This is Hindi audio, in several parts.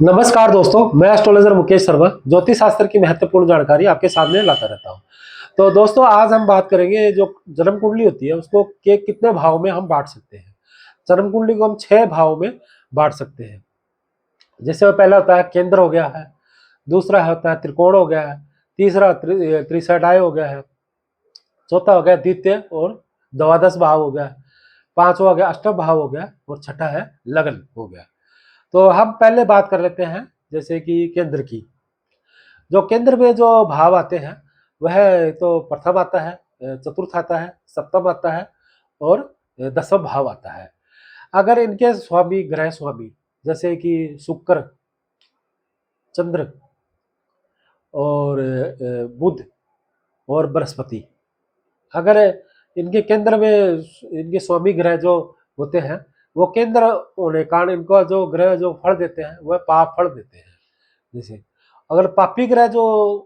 नमस्कार दोस्तों, मैं एस्ट्रोलॉजर मुकेश शर्मा ज्योतिष शास्त्र की महत्वपूर्ण जानकारी आपके सामने लाता रहता हूं। तो दोस्तों, आज हम बात करेंगे जो जन्म कुंडली होती है उसको के कितने भाव में हम बांट सकते हैं। जन्म कुंडली को हम 6 भाव में बांट सकते हैं। जैसे वो पहला होता है केंद्र हो गया है, दूसरा होता है त्रिकोण हो गया है, तीसरा त्रिशैदाय हो गया है, चौथा हो गया द्वितीय और द्वादश भाव हो गया, पांचवा हो गया अष्टम भाव हो गया और छठा है लग्न हो गया। तो हम पहले बात कर लेते हैं जैसे कि केंद्र की। जो केंद्र में जो भाव आते हैं वह तो प्रथम आता है, चतुर्थ आता है, सप्तम आता है और दसम भाव आता है। अगर इनके स्वामी ग्रह स्वामी जैसे कि शुक्र, चंद्र और बुध और बृहस्पति, अगर इनके केंद्र में इनके स्वामी ग्रह जो होते हैं वो केंद्र होने के कारण इनका जो ग्रह जो फल देते हैं वह पाप फल देते हैं। जैसे अगर पापी ग्रह जो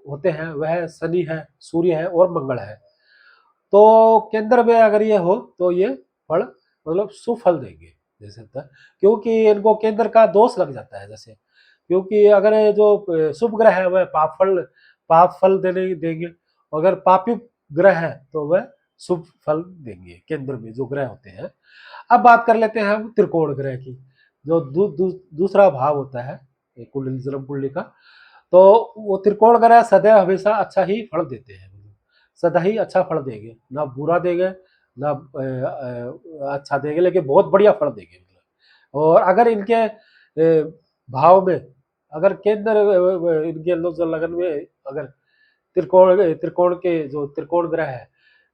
होते हैं वह शनि है, सूर्य है और मंगल है। तो केंद्र में अगर ये हो तो ये फल मतलब सुफल देंगे। जैसे होता है क्योंकि इनको केंद्र का दोष लग जाता है। जैसे क्योंकि अगर ये जो शुभ ग्रह है वह पाप फल देने देंगे, अगर पापी ग्रह है तो वह शुभ फल देंगे केंद्र में जो ग्रह होते हैं। अब बात कर लेते हैं हम त्रिकोण ग्रह की। जो दूसरा भाव होता है कुंडली जन्म कुंडली का, तो वो त्रिकोण ग्रह सदैव हमेशा अच्छा ही फल देते हैं। सदा ही अच्छा फल देंगे, ना बुरा देंगे ना अच्छा देंगे, लेकिन बहुत बढ़िया फल देंगे। और अगर इनके भाव में अगर केंद्र इनके जो लगन में अगर त्रिकोण के जो त्रिकोण ग्रह है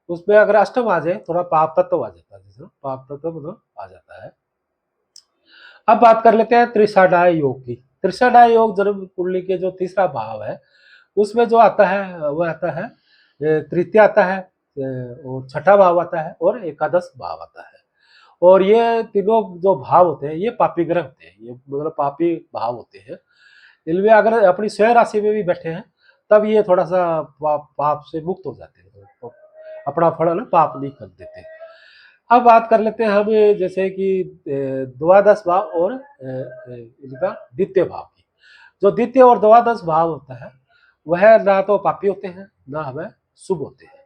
उसमें अगर अष्टम आ जाए, थोड़ा पाप तत्व आ जाता है। जैसे पाप तत्व मतलब आ जाता है। अब बात कर लेते हैं त्रिशादाय योग की। त्रिशादाय योग जन्म कुंडली के जो तीसरा भाव है उसमें जो आता है वह आता है तृतीय आता है, और छठा भाव आता है और एकादश भाव आता है। और ये तीनों जो भाव होते हैं ये पापी ग्रह होते हैं, ये मतलब पापी भाव होते हैं। इनमें अगर अपनी स्वयं राशि में भी बैठे हैं तब ये थोड़ा सा पाप से मुक्त हो जाते हैं, तो अपना फल ना पाप नहीं कर देते। अब बात कर लेते हैं हम जैसे कि द्वादश भाव और इनका द्वितीय भाव की। जो द्वितीय और द्वादश भाव होता है वह ना तो पापी होते हैं ना हमें शुभ होते हैं,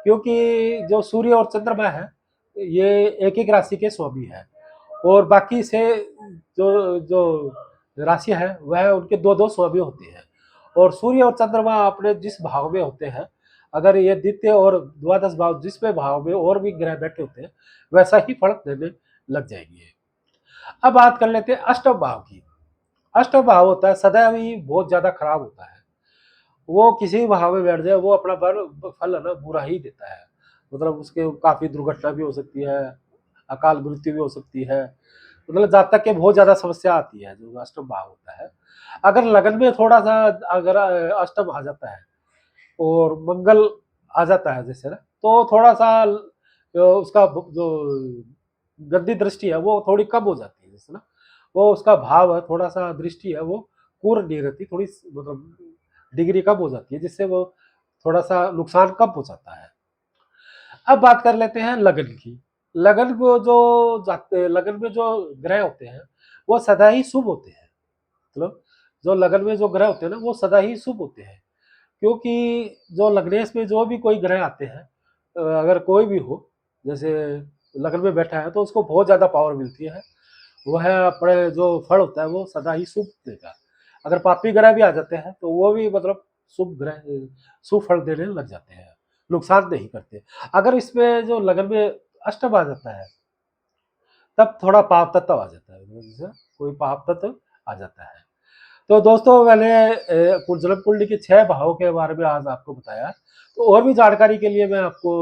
क्योंकि जो सूर्य और चंद्रमा है ये एक एक राशि के स्वामी है, और बाकी से जो जो राशि है वह उनके दो दो स्वामी होते हैं। और सूर्य और चंद्रमा अपने जिस भाव में होते हैं, अगर ये द्वितीय और द्वादश भाव जिसमें भाव में और भी ग्रह बैठे होते हैं वैसा ही फल देने लग जाएंगे। अब बात कर लेते हैं अष्टम भाव की। अष्टम भाव होता है सदैव ही बहुत ज्यादा खराब होता है। वो किसी भी भाव में बैठ जाए वो अपना फल है ना बुरा ही देता है। मतलब उसके काफी दुर्घटना भी हो सकती है, अकाल मृत्यु भी हो सकती है, मतलब जातक के बहुत ज्यादा समस्या आती है जो अष्टम भाव होता है। अगर लगन में थोड़ा सा अगर अष्टम आ जाता है और मंगल आ जाता है जैसे ना, तो थोड़ा सा उसका जो गंदी दृष्टि है वो थोड़ी कम हो जाती है। जैसे ना वो उसका भाव है थोड़ा सा दृष्टि है वो पूर्ण नहीं रहती, थोड़ी मतलब डिग्री कम हो जाती है, जिससे वो थोड़ा सा नुकसान कम हो जाता है। अब बात कर लेते हैं लगन की। लगन को जो जाते लगन में जो ग्रह होते हैं वो सदा ही शुभ होते हैं। मतलब जो लगन में जो ग्रह होते हैं ना वो सदा ही शुभ होते हैं, क्योंकि जो लग्नेश में जो भी कोई ग्रह आते हैं, अगर कोई भी हो जैसे लगन में बैठा है तो उसको बहुत ज्यादा पावर मिलती है। वह अपने जो फल होता है वो सदा ही शुभ देगा। अगर पापी ग्रह भी आ जाते हैं तो वो भी मतलब शुभ ग्रह शुभ फल देने लग जाते हैं, नुकसान नहीं करते। अगर इसमें जो लगन में अष्टम आ जाता है तब थोड़ा पाप तत्व आ जाता है, जैसे कोई पाप तत्व आ जाता है। तो दोस्तों, मैंने जन्म कुंडली के 6 भावों के बारे में आज आपको बताया। तो और भी जानकारी के लिए मैं आपको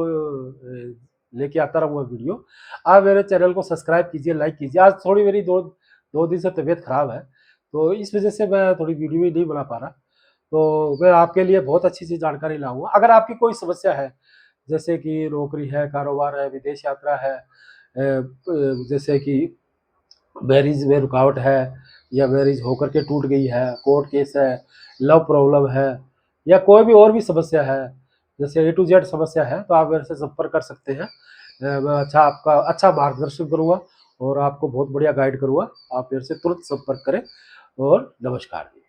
लेके आता रहूँगा वीडियो। आप मेरे चैनल को सब्सक्राइब कीजिए, लाइक कीजिए। आज थोड़ी मेरी 2 दिन से तबीयत खराब है, तो इस वजह से मैं थोड़ी वीडियो ही नहीं बना पा रहा। तो मैं आपके लिए बहुत अच्छी-सी जानकारी लाऊँगा। अगर आपकी कोई समस्या है, जैसे कि नौकरी है, कारोबार है, विदेश यात्रा है, जैसे कि मैरिज में रुकावट है या मैरिज होकर के टूट गई है, कोर्ट केस है, लव प्रॉब्लम है या कोई भी और भी समस्या है, जैसे ए टू जेड समस्या है, तो आप मेरे से संपर्क कर सकते हैं। मैं आपका अच्छा मार्गदर्शन करूँगा और आपको बहुत बढ़िया गाइड करूँगा। आप मेरे से तुरंत संपर्क करें। और नमस्कार।